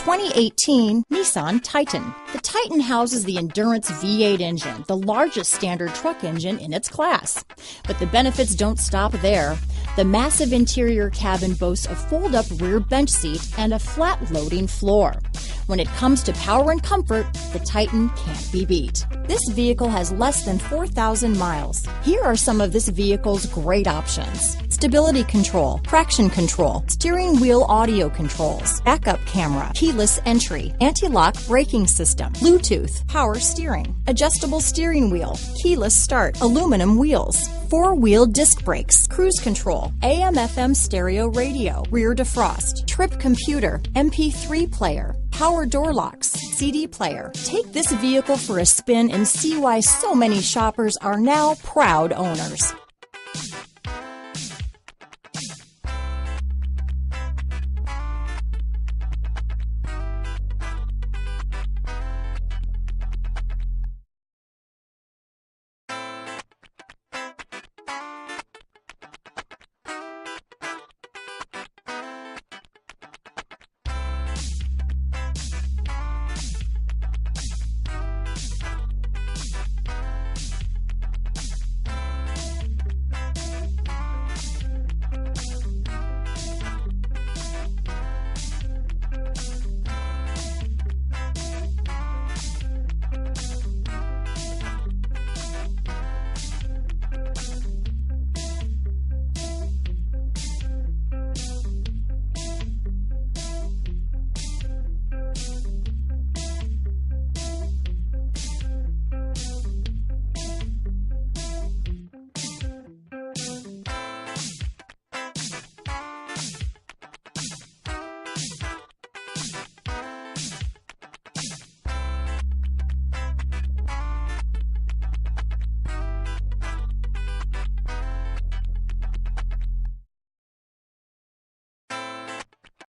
2018 Nissan Titan. The Titan houses the Endurance V8 engine, the largest standard truck engine in its class. But the benefits don't stop there. The massive interior cabin boasts a fold-up rear bench seat and a flat loading floor. When it comes to power and comfort, the Titan can't be beat. This vehicle has less than 4,000 miles. Here are some of this vehicle's great options: stability control, traction control, steering wheel audio controls, backup camera, keyless entry, anti-lock braking system, Bluetooth, power steering, adjustable steering wheel, keyless start, aluminum wheels, four-wheel disc brakes, cruise control, AM/FM stereo radio, rear defrost, trip computer, MP3 player, power door locks, CD player. Take this vehicle for a spin and see why so many shoppers are now proud owners.